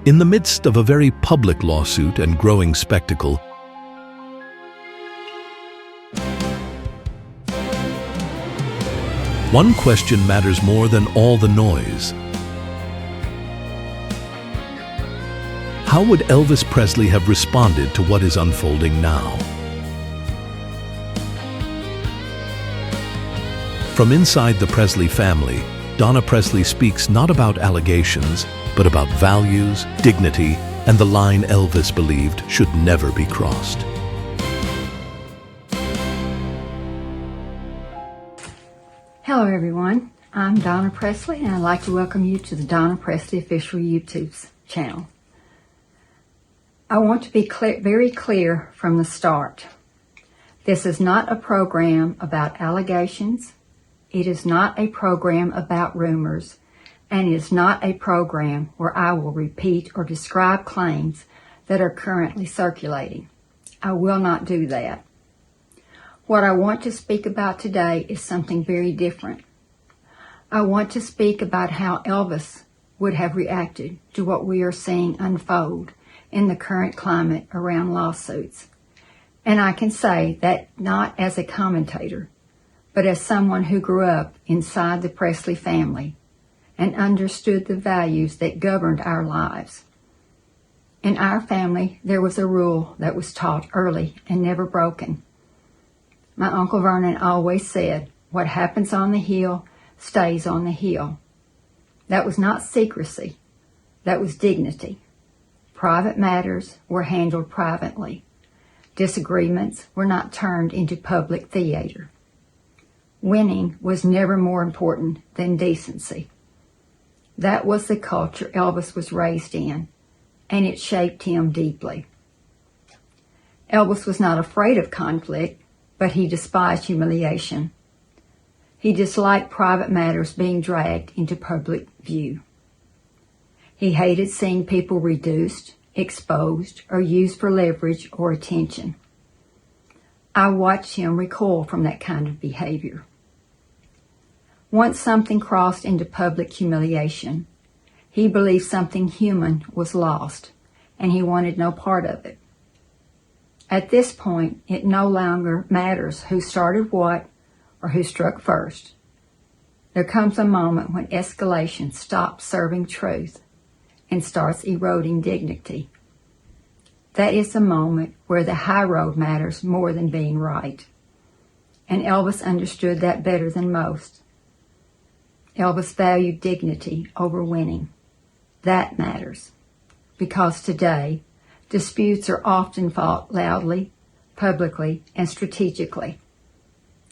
In the midst of a very public lawsuit and growing spectacle, one question matters more than all the noise. How would Elvis Presley have responded to what is unfolding now? From inside the Presley family, Donna Presley speaks not about allegations, but about values, dignity, and the line Elvis believed should never be crossed. Hello everyone, I'm Donna Presley and I'd like to welcome you to the Donna Presley official YouTube channel. I want to be very clear from the start. This is not a program about allegations. It is not a program about rumors, and it is not a program where I will repeat or describe claims that are currently circulating. I will not do that. What I want to speak about today is something very different. I want to speak about how Elvis would have reacted to what we are seeing unfold in the current climate around lawsuits. And I can say that not as a commentator, but as someone who grew up inside the Presley family and understood the values that governed our lives. In our family, there was a rule that was taught early and never broken. My Uncle Vernon always said, "What happens on the hill stays on the hill." That was not secrecy. That was dignity. Private matters were handled privately. Disagreements were not turned into public theater. Winning was never more important than decency. That was the culture Elvis was raised in, and it shaped him deeply. Elvis was not afraid of conflict, but he despised humiliation. He disliked private matters being dragged into public view. He hated seeing people reduced, exposed, or used for leverage or attention. I watched him recoil from that kind of behavior. Once something crossed into public humiliation, he believed something human was lost, and he wanted no part of it. At this point, it no longer matters who started what or who struck first. There comes a moment when escalation stops serving truth and starts eroding dignity. That is the moment where the high road matters more than being right. And Elvis understood that better than most. Elvis valued dignity over winning. That matters, because today, disputes are often fought loudly, publicly, and strategically.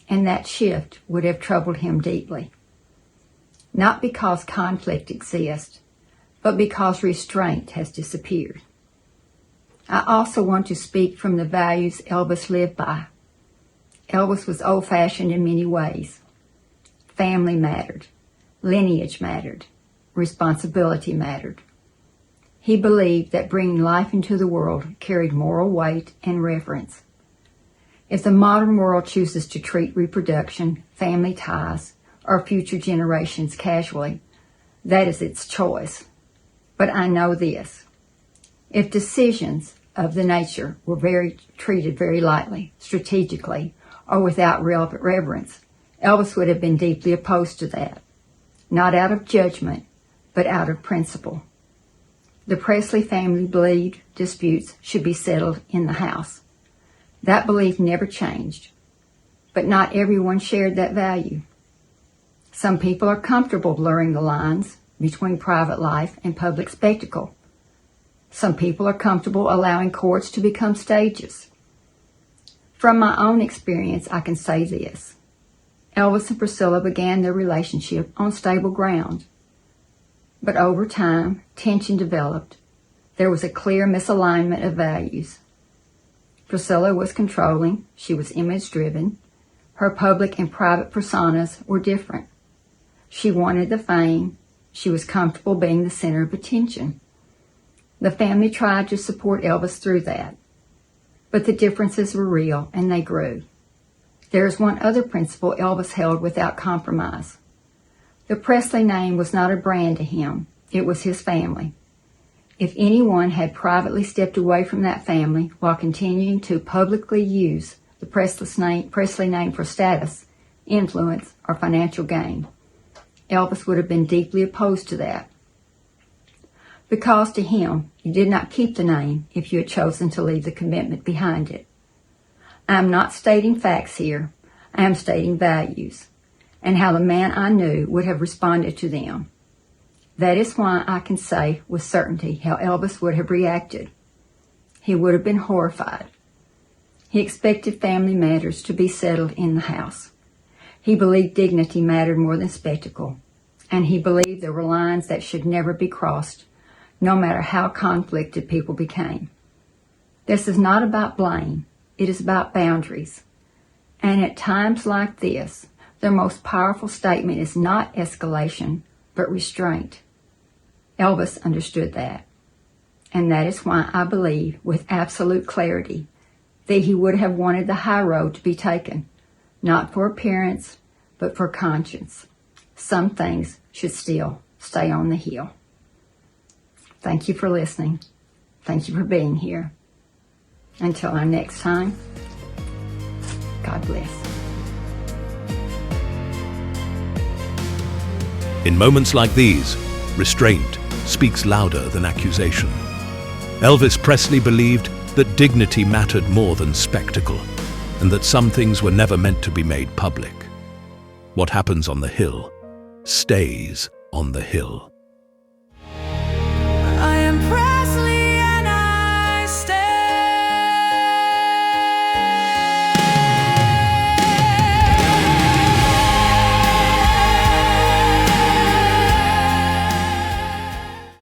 And that shift would have troubled him deeply. Not because conflict exists, but because restraint has disappeared. I also want to speak from the values Elvis lived by. Elvis was old-fashioned in many ways. Family mattered. Lineage mattered. Responsibility mattered. He believed that bringing life into the world carried moral weight and reverence. If the modern world chooses to treat reproduction, family ties, or future generations casually, that is its choice. But I know this. If decisions of the nature were treated very lightly, strategically, or without reverence, Elvis would have been deeply opposed to that. Not out of judgment, but out of principle. The Presley family believed disputes should be settled in the house. That belief never changed, but not everyone shared that value. Some people are comfortable blurring the lines between private life and public spectacle. Some people are comfortable allowing courts to become stages. From my own experience, I can say this. Elvis and Priscilla began their relationship on stable ground. But over time, tension developed. There was a clear misalignment of values. Priscilla was controlling. She was image-driven. Her public and private personas were different. She wanted the fame. She was comfortable being the center of attention. The family tried to support Elvis through that. But the differences were real, and they grew. There is one other principle Elvis held without compromise. The Presley name was not a brand to him. It was his family. If anyone had privately stepped away from that family while continuing to publicly use the Presley name for status, influence, or financial gain, Elvis would have been deeply opposed to that. Because to him, you did not keep the name if you had chosen to leave the commitment behind it. I am not stating facts here. I am stating values and how the man I knew would have responded to them. That is why I can say with certainty how Elvis would have reacted. He would have been horrified. He expected family matters to be settled in the house. He believed dignity mattered more than spectacle, and he believed there were lines that should never be crossed, no matter how conflicted people became. This is not about blame. It is about boundaries. And at times like this, their most powerful statement is not escalation, but restraint. Elvis understood that. And that is why I believe with absolute clarity that he would have wanted the high road to be taken, not for appearance, but for conscience. Some things should still stay on the hill. Thank you for listening. Thank you for being here. Until our next time, God bless. In moments like these, restraint speaks louder than accusation. Elvis Presley believed that dignity mattered more than spectacle, and that some things were never meant to be made public. What happens on the hill stays on the hill.